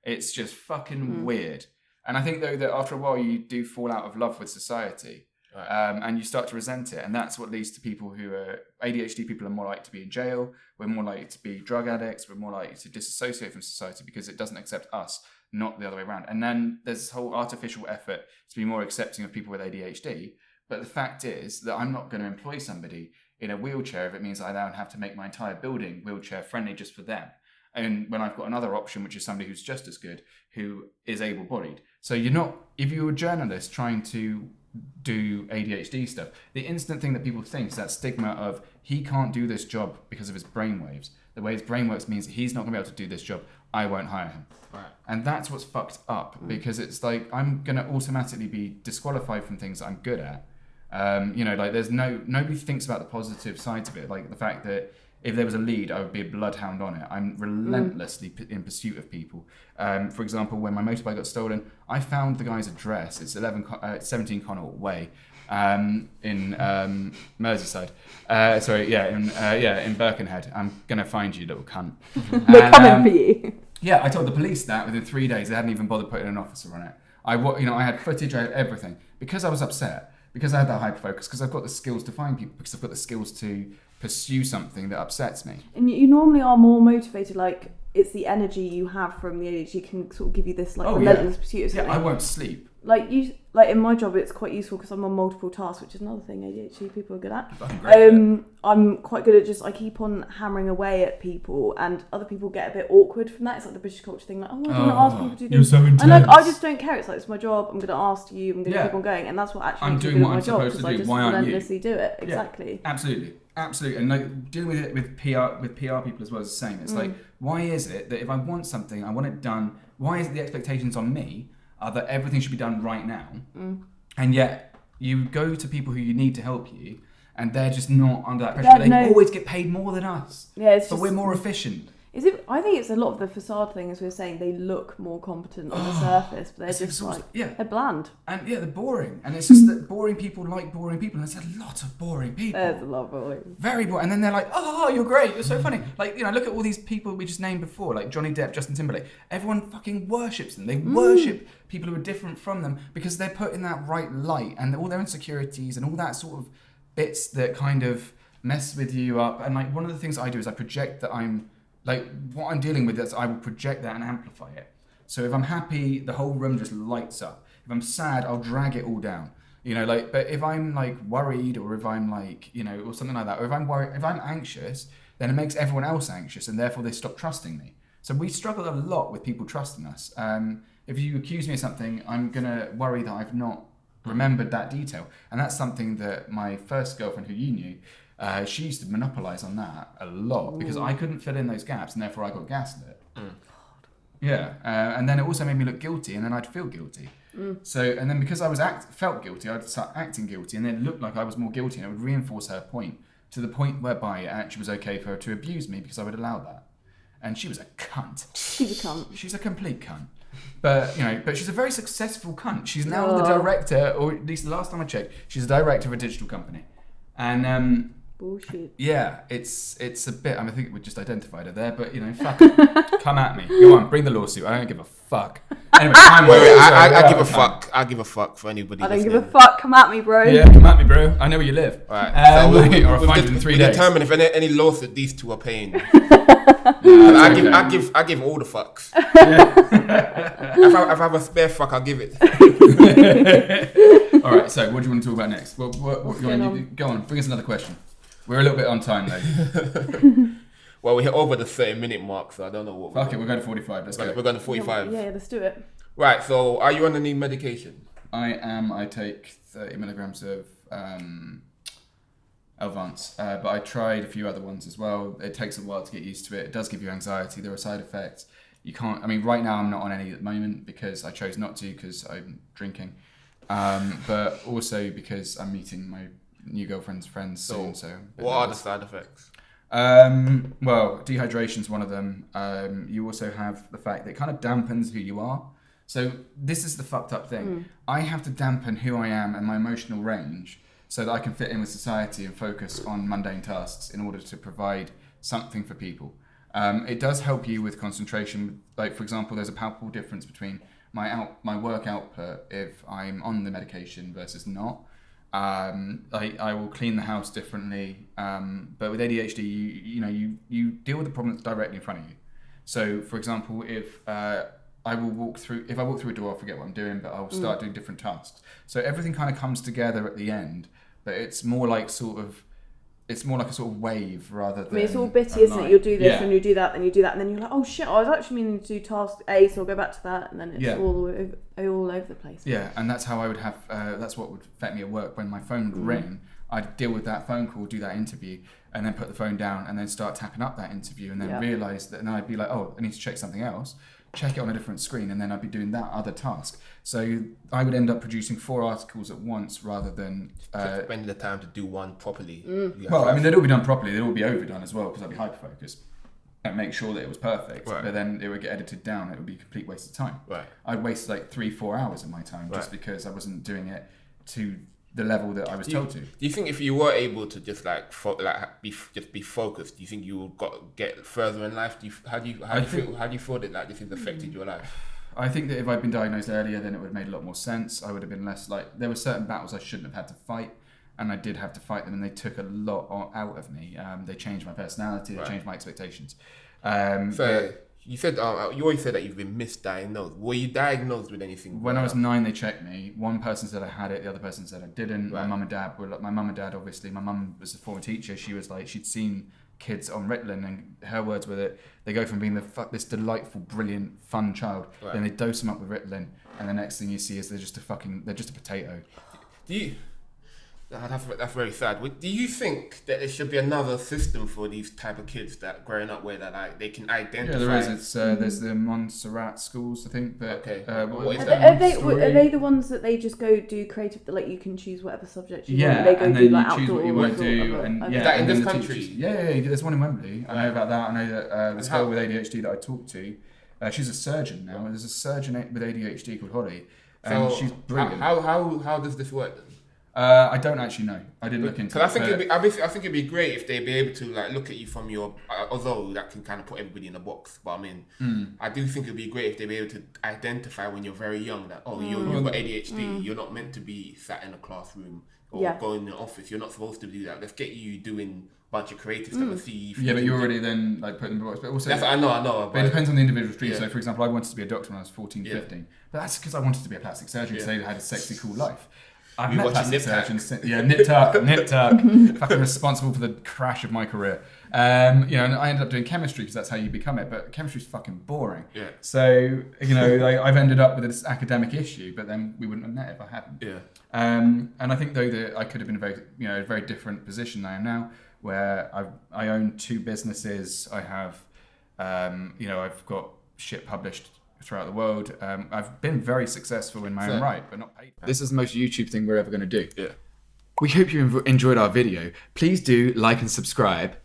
It's just fucking weird. And I think, though, that after a while you do fall out of love with society. Right. And you start to resent it. And that's what leads to people who are... ADHD people are more likely to be in jail. We're more likely to be drug addicts. We're more likely to disassociate from society because it doesn't accept us, not the other way around. And then there's this whole artificial effort to be more accepting of people with ADHD. But the fact is that I'm not going to employ somebody in a wheelchair if it means I now have to make my entire building wheelchair friendly just for them. And when I've got another option, which is somebody who's just as good, who is able-bodied. So you're not... If you're a journalist trying to do ADHD stuff, the instant thing that people think is that stigma of he can't do this job because of his brainwaves. The way his brain works means he's not going to be able to do this job. I won't hire him. Right. And that's what's fucked up because it's like I'm going to automatically be disqualified from things that I'm good at. Like there's nobody thinks about the positive sides of it. Like the fact that if there was a lead, I would be a bloodhound on it. I'm relentlessly in pursuit of people. For example, when my motorbike got stolen, I found the guy's address. It's 17 Connaught Way in Merseyside. In Birkenhead. I'm going to find you, little cunt. We're coming for you. Yeah, I told the police that within 3 days. They hadn't even bothered putting an officer on it. I had footage, I had everything. Because I was upset, because I had that hyper focus, because I've got the skills to find people, because I've got the skills to pursue something that upsets me. And you normally are more motivated, like it's the energy you have from the ADHD can sort of give you this relentless pursuit of something. Yeah, I won't sleep. Like in my job, it's quite useful because I'm on multiple tasks, which is another thing ADHD people are good at. I'm quite good at I keep on hammering away at people, and other people get a bit awkward from that. It's like the British culture thing, like, I want to ask people to do things. You're so intense. And I just don't care. It's like, it's my job. I'm going to ask you. I'm going to keep on going, and that's what actually I'm makes me doing good what at my I'm job supposed to do. because I just Why aren't you? relentlessly do it. Exactly. Yeah, absolutely. And like dealing with it with PR people as well is the same. It's like, why is it that if I want something, I want it done? Why is it the expectations on me are that everything should be done right now? And yet you go to people who you need to help you, and they're just not under that pressure. They always get paid more than us. Yeah, but we're more efficient. I think it's a lot of the facade thing, as we were saying. They look more competent on the surface, but they're just they're bland. And they're boring. And it's just that boring people like boring people. And there's a lot of boring people. There's a lot of boring. Very boring. And then they're like, oh, you're great. You're so funny. Like, look at all these people we just named before, like Johnny Depp, Justin Timberlake. Everyone fucking worships them. They worship people who are different from them because they're put in that right light, and all their insecurities and all that sort of bits that kind of mess with you up. And like one of the things I do is I project that what I'm dealing with is I will project that and amplify it. So if I'm happy, the whole room just lights up. If I'm sad, I'll drag it all down. But if I'm like worried, or if I'm like, or something like that, or if I'm worried, if I'm anxious, then it makes everyone else anxious, and therefore they stop trusting me. So we struggle a lot with people trusting us. If you accuse me of something, I'm gonna worry that I've not remembered that detail. And that's something that my first girlfriend, who you knew, she used to monopolise on that a lot because I couldn't fill in those gaps, and therefore I got gaslit. Yeah, and then it also made me look guilty, and then I'd feel guilty. So, and then because I felt guilty, I'd start acting guilty, and then it looked like I was more guilty, and it would reinforce her point to the point whereby it actually was okay for her to abuse me because I would allow that. And she was a cunt. She's a cunt. She's a complete cunt. But she's a very successful cunt. She's now the director, or at least the last time I checked, she's a director of a digital company. And bullshit. Yeah, it's a bit. I think we just identified her there, but fuck it. Come at me. Go on, bring the lawsuit. I don't give a fuck. Anyway, I give a fuck. I give a fuck for anybody. I don't give a fuck. Come at me, bro. Yeah, come at me, bro. I know where you live. Right. Or I'll find it in 3 days. Determine if any lawsuit these two are paying. I give all the fucks. Yeah. if I have a spare fuck, I'll give it. All right. So, what do you want to talk about next? What go on. Bring us another question. We're a little bit on time though. Well, we're over the 30-minute mark, so I don't know what. Fuck it, we're going to 45. Let's go. We're going to 45. Yeah, let's do it. Right. So, are you on any medication? I am. I take 30 milligrams of Elvance, but I tried a few other ones as well. It takes a while to get used to it. It does give you anxiety. There are side effects. You can't. I mean, right now I'm not on any at the moment because I chose not to because I'm drinking, but also because I'm meeting my new girlfriend's friends soon. So what are the side effects? Well, dehydration's one of them. You also have the fact that it kind of dampens who you are. So this is the fucked up thing. I have to dampen who I am and my emotional range so that I can fit in with society and focus on mundane tasks in order to provide something for people. It does help you with concentration. Like, for example, there's a palpable difference between my work output if I'm on the medication versus not. I will clean the house differently, but with ADHD, you deal with the problems directly in front of you. So, for example, if I walk through a door, I'll forget what I'm doing, but I'll start doing different tasks. So everything kind of comes together at the end, but it's more like a sort of wave rather than. I mean, it's all bitty, isn't it? You'll do this and you do that, then you do that, and then you're like, oh shit, I was actually meaning to do task A, so I'll go back to that, and then it's all over the place. Yeah, and that's how I would have. That's what would affect me at work when my phone would ring. I'd deal with that phone call, do that interview, and then put the phone down, and then start tapping up that interview, and then realise that, and then I'd be like, oh, I need to check something else. Check it on a different screen, and then I'd be doing that other task. So I would end up producing 4 articles at once rather than spending the time to do one properly. Well, I mean, they'd all be done properly. They'd all be overdone as well because I'd be hyper focused and make sure that it was perfect. Right. But then it would get edited down. It would be a complete waste of time. Right. I'd waste like 3-4 hours of my time just because I wasn't doing it to the level that I was told to. Do you think if you were able to just be focused, do you think you would get further in life? How do you feel that do you think affected your life? I think that if I'd been diagnosed earlier, then it would have made a lot more sense. I would have been less like, there were certain battles I shouldn't have had to fight, and I did have to fight them, and they took a lot out of me. They changed my personality, they changed my expectations. You said you always said that you've been misdiagnosed. Were you diagnosed with anything? When I was 9, they checked me. One person said I had it, the other person said I didn't. Right. My mum and dad were like, my mum and dad, obviously, my mum was a former teacher. She was like, she'd seen kids on Ritalin, and her words were that they go from being this delightful, brilliant, fun child, then they dose them up with Ritalin, and the next thing you see is they're just a potato. That's very sad. Do you think that there should be another system for these type of kids that growing up where that they can identify? Yeah, there is. It's there's the Montserrat schools, I think. But Are they the ones that they just go do creative? Like you can choose whatever subject you want. They go and do then like you choose outdoor what you won't do. And Is that in and this then the country? teachers- Yeah. There's one in Wembley. I know about that. I know that this girl with ADHD that I talked to, she's a surgeon now. There's a surgeon with ADHD called Holly, and she's brilliant. How does this work then? I don't actually know. I didn't look into it. I think it'd be great if they'd be able to like look at you from your. Although that can kind of put everybody in a box, but I mean, I do think it'd be great if they'd be able to identify when you're very young that you've got ADHD. You're not meant to be sat in a classroom or go in the office. You're not supposed to do that. Let's get you doing a bunch of creative stuff and see. Yeah, but you're already then like put in the box. But also, I know. But it depends on the individual stream. So, for example, I wanted to be a doctor when I was 14, 15. But that's because I wanted to be a plastic surgeon because they had a sexy, cool life. I've met plastic surgeons. Yeah, Nip Tuck. Fucking responsible for the crash of my career. And I ended up doing chemistry because that's how you become it. But chemistry's fucking boring. Yeah. So, I've ended up with this academic issue, but then we wouldn't have met if I hadn't. Yeah. And I think though that I could have been a very different position than I am now, where I own 2 businesses. I have, I've got shit published throughout the world. I've been very successful in my own right, but not paid. This is the most YouTube thing we're ever going to do. Yeah. We hope you enjoyed our video. Please do like and subscribe.